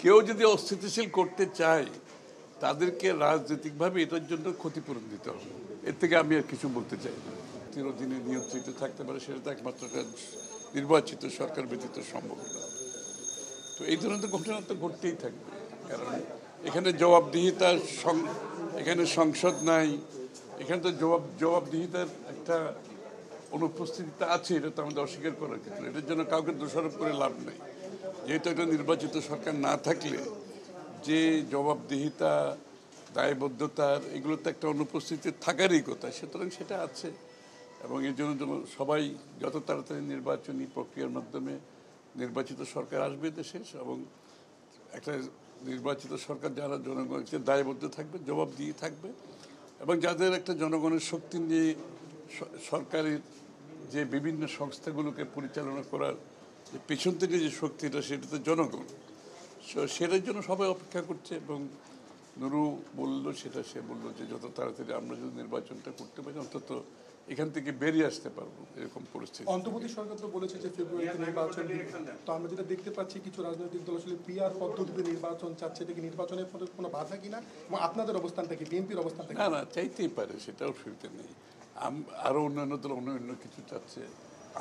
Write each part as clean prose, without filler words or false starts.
কেউ যদি অস্থিতিশীল করতে চায় তাদেরকে রাজনৈতিকভাবে এটার জন্য ক্ষতিপূরণ দিতে হবে। এর থেকে আমি আর কিছু বলতে চাই না। চিরদিনে নিয়ন্ত্রিত থাকতে পারে সেটা তো একমাত্র নির্বাচিত সরকার ব্যতীত সম্ভব না। তো এই ধরনের ঘটনা তো ঘটতেই থাকবে, কারণ এখানে জবাবদিহিতার এখানে সংসদ নাই, এখানে তো জবাবদিহিতার একটা অনুপস্থিতিটা আছে, এটা তো আমাদের অস্বীকার করার ক্ষেত্রে। এটার জন্য কাউকে দোষারোপ করে লাভ নেই। যেহেতু একটা নির্বাচিত সরকার না থাকলে যে জবাবদিহিতা, দায়বদ্ধতার এগুলো তো একটা অনুপস্থিতি থাকারই কথা, সুতরাং সেটা আছে। এবং এর জন্য সবাই যত তাড়াতাড়ি নির্বাচনী প্রক্রিয়ার মাধ্যমে নির্বাচিত সরকার আসবে দেশে, এবং একটা নির্বাচিত সরকার যারা জনগণকে দায়বদ্ধ থাকবে, জবাবদিহি থাকবে, এবং যাদের একটা জনগণের শক্তি নিয়ে সরকারের যে বিভিন্ন সংস্থাগুলোকে পরিচালনা করার যে পেছন থেকে যে শক্তিটা, সেটা তো জনগণ। সেটার জন্য সবাই অপেক্ষা করছে। এবং নুরু বললো সেটা, সে বললো যে যত তাড়াতাড়ি আমরা যদি নির্বাচনটা করতে পারি অন্তত এখান থেকে বেরিয়ে আসতে পারবো এরকম পরিস্থিতি। অন্তর্বর্তী সরকার তো বলেছে যে ফেব্রুয়ারিতে নির্বাচন, তো আমরা যেটা দেখতে পাচ্ছি কিছু রাজনৈতিক দল আসলে পিআর পদ্ধতিতে নির্বাচন চাচ্ছে, এটা কি নির্বাচনের পথে কোনো বাধা কিনা, এবং আপনাদের অবস্থানটা কি, বিএনপির অবস্থানটা? না না, চাইতেই পারে, সেটা অসুবিধা নেই। আরও অন্যান্য দল অন্য কিছু চাচ্ছে,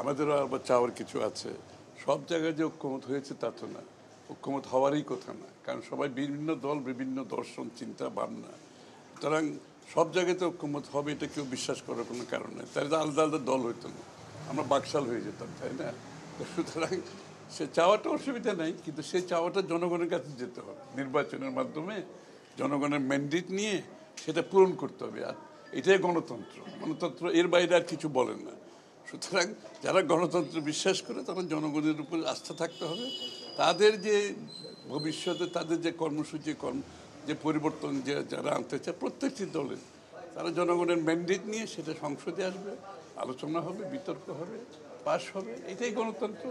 আমাদেরও আবার চাওয়ার কিছু আছে। সব জায়গায় যে ঐক্যমত হয়েছে তা তো না, ঐক্যমত হওয়ারই কথা না, কারণ সবাই বিভিন্ন দল, বিভিন্ন দর্শন, চিন্তা ভাবনা, সুতরাং সব জায়গাতে ঐক্যমত হবে এটা কেউ বিশ্বাস করার কোনো কারণ নেই। তাহলে তো আলাদা আলাদা দল হইতো না, আমরা বাকশাল হয়ে যেতাম, তাই না? সুতরাং সে চাওয়াটা অসুবিধা নেই, কিন্তু সেই চাওয়াটা জনগণের কাছে যেতে হবে, নির্বাচনের মাধ্যমে জনগণের ম্যান্ডেট নিয়ে সেটা পূরণ করতে হবে। আর এটাই গণতন্ত্র এর বাইরে আর কিছু বলেন না। সুতরাং যারা গণতন্ত্র বিশ্বাস করে তারা জনগণের উপর আস্থা থাকতে হবে, তাদের যে ভবিষ্যতে তাদের যে কর্মসূচি, যে পরিবর্তন যারা আনতে চায় প্রত্যেকটি দলের, তারা জনগণের ম্যান্ডেট নিয়ে সেটা সংসদে আসবে, আলোচনা হবে, বিতর্ক হবে, পাশ হবে। এটাই গণতন্ত্র,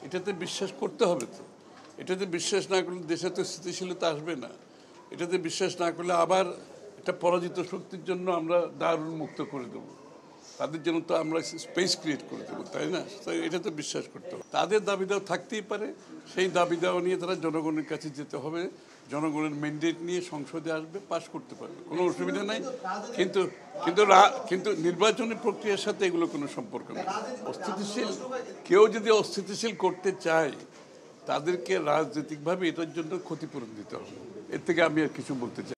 এটাতে বিশ্বাস করতে হবে। তো এটাতে বিশ্বাস না করলে দেশে তো স্থিতিশীলতা আসবে না। এটাতে বিশ্বাস না করলে আবার একটা পরাজিত শক্তির জন্য আমরা দ্বার উন্মুক্ত করে দেবো, তাদের জন্য তো আমরা স্পেস ক্রিয়েট করে দেবো, তাই না? তাই এটা তো বিশ্বাস করতে হবে। তাদের দাবি দাওয়া থাকতেই পারে, সেই দাবি দাওয়া নিয়ে তারা জনগণের কাছে যেতে হবে, জনগণের ম্যান্ডেট নিয়ে সংসদে আসবে, পাশ করতে পারবে, কোনো অসুবিধা নাই। কিন্তু কিন্তু কিন্তু নির্বাচনী প্রক্রিয়ার সাথে এগুলো কোনো সম্পর্ক নেই। কেউ যদি অস্থিতিশীল করতে চায় তাদেরকে রাজনৈতিকভাবে এটার জন্য ক্ষতিপূরণ দিতে হবে। এর থেকে আমি আর কিছু বলতে চাই।